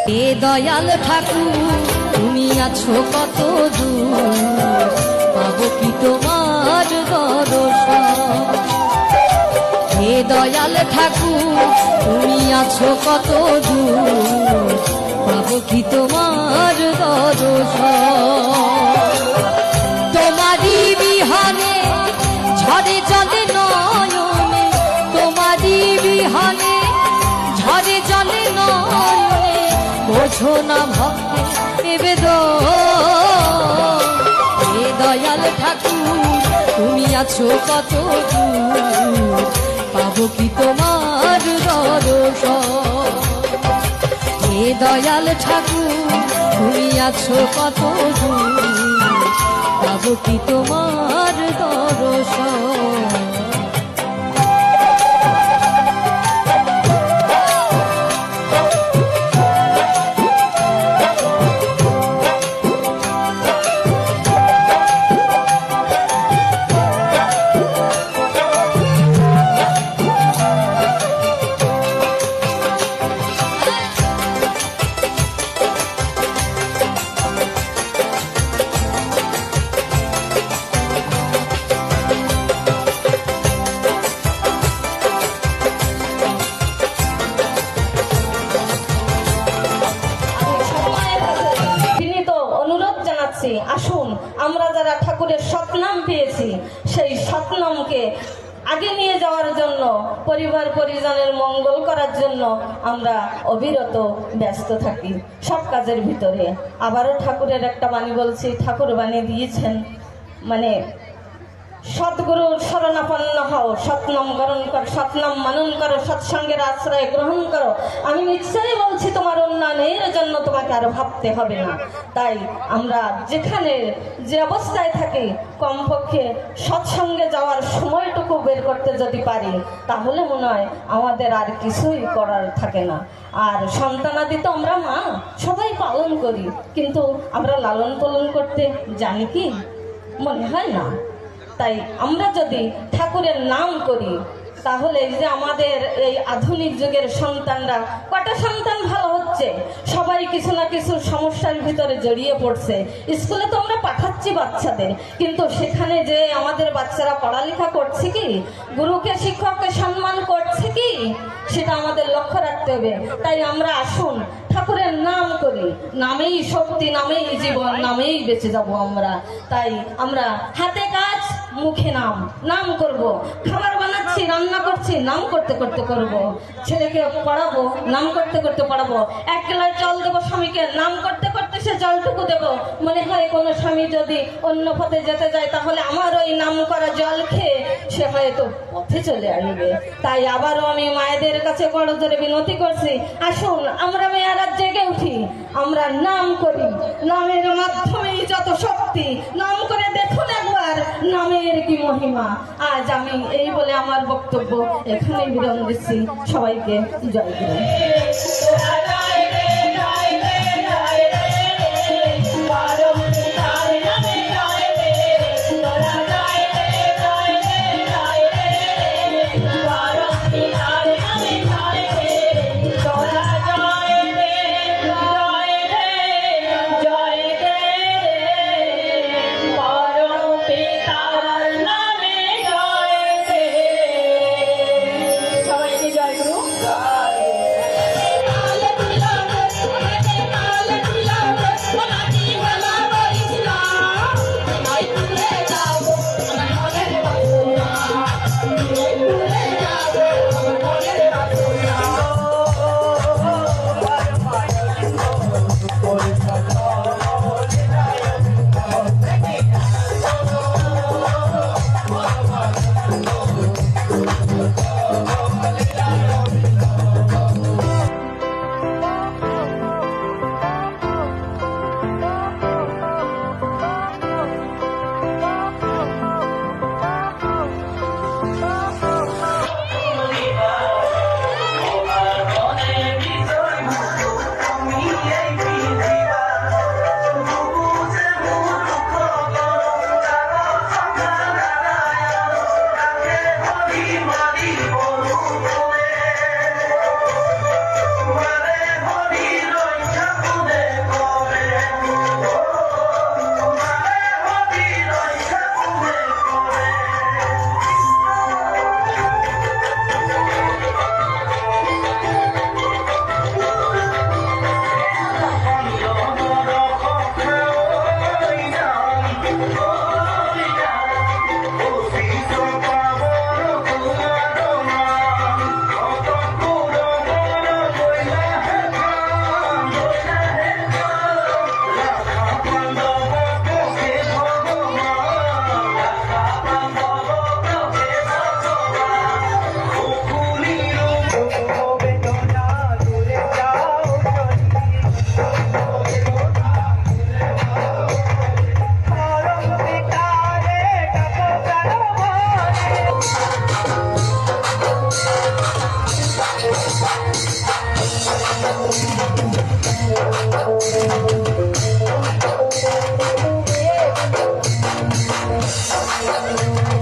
এ দয়াল ঠাকুর তুমি আছো কত দূর, পাবো কি তোমার দর্শন। হে দয়াল ঠাকুর তুমি আছো কত দূর, পাবো কি তোমার দর্শন। তোমারই বিহানে ঝরে জলে নয়নে, তোমারই বিহানে ঝরে জলে নয়নে, বোঝো না ভক্তে নিবেদন। হে দয়াল ঠাকুর তুমি আছো কত দূর, পাবো কি তোমার দর্শন। হে দয়াল ঠাকুর তুমি আছো কত দূর, পাবো কি তোমার দর্শন। আসুন আমরা যারা ঠাকুরের সৎনাম পেয়েছি সেই সৎনামকে আগে নিয়ে যাওয়ার জন্য, পরিবার পরিজনের মঙ্গল করার জন্য আমরা অবিরত ব্যস্ত থাকি সব কাজের ভিতরে। আবারও ঠাকুরের একটা বাণী বলছি, ঠাকুর বাণী দিয়েছেন, মানে সদ্গুরুর শরণাপন্ন হও, সৎনাম গ্রহণ কর, সৎনাম মানন করো, সৎসঙ্গের আশ্রয় গ্রহণ করো। আমি নিশ্চয়ই বলছি তোমার উন্নয়নের জন্য তোমাকে আরো ভাবতে হবে না। তাই আমরা যেখানে যে অবস্থায় থাকি কমপক্ষে সৎসঙ্গে যাওয়ার সময়টুকু বের করতে যদি পারি, তাহলে মনে হয় আমাদের আর কিছুই করার থাকে না। আর সন্তানাদি তো আমরা মা সবাই পালন করি, কিন্তু আমরা লালন পালন করতে জানি কি? মনে হয় না। তাই আমরা যদি ঠাকুরের নাম করি, তাহলে যে আমাদের এই আধুনিক যুগের সন্তানরা, কটা সন্তান ভালো হচ্ছে, সবাই কিছু না কিছু সমস্যার ভিতরে জড়িয়ে পড়ছে। স্কুলে তো আমরা পাঠাচ্ছি বাচ্চাদের, কিন্তু সেখানে যে আমাদের বাচ্চারা পড়ালেখা করছে কি, গুরুকে শিক্ষককে সম্মান করছে কি, সেটা আমাদের লক্ষ্য রাখতে হবে। তাই আমরা আসুন ঠাকুরের নাম করি, নামেই শক্তি, নামেই জীবন, নামেই বেঁচে যাব আমরা। তাই আমরা হাতে কাজ মুখে নাম, নাম করব। খাবার বানাচ্ছি, রান্না করছি, নাম করতে করতে করব। ছেলেকে পড়াবো, নাম করতে করতে পড়াবো। এক গ্লাস জল দেবো স্বামীকে, নাম করতে করতে সে জলটুকু দেবো। মনে হয় কোনো স্বামী যদি অন্য পথে যেতে যায়, তাহলে আমার ওই নাম করা জল খেয়ে সে হয়তো পথে চলে আসবে। তাই আবারও আমি মায়েদের কাছে বড় ধরে বিনতি করছি, আসুন আমরা মেয়েরা জেগে উঠি, আমরা নাম করি। নামের মাধ্যমেই যত শক্তি, নাম করে দেখুন একবার নামের কি মহিমা। আজ আমি এই বলে আমার বক্তব্য এখানেই বিরাম দিচ্ছি। সবাইকে জয় গুরু।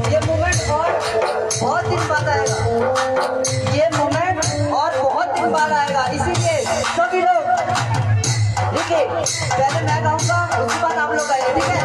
ये मोमेंट और बहुत दिन बाद आएगा, ये मोमेंट और बहुत दिन बाद आएगा, इसीलिए सभी लोग देखिए, पहले मैं गाऊंगा उसके बाद आप लोग गाएंगे, ठीक है?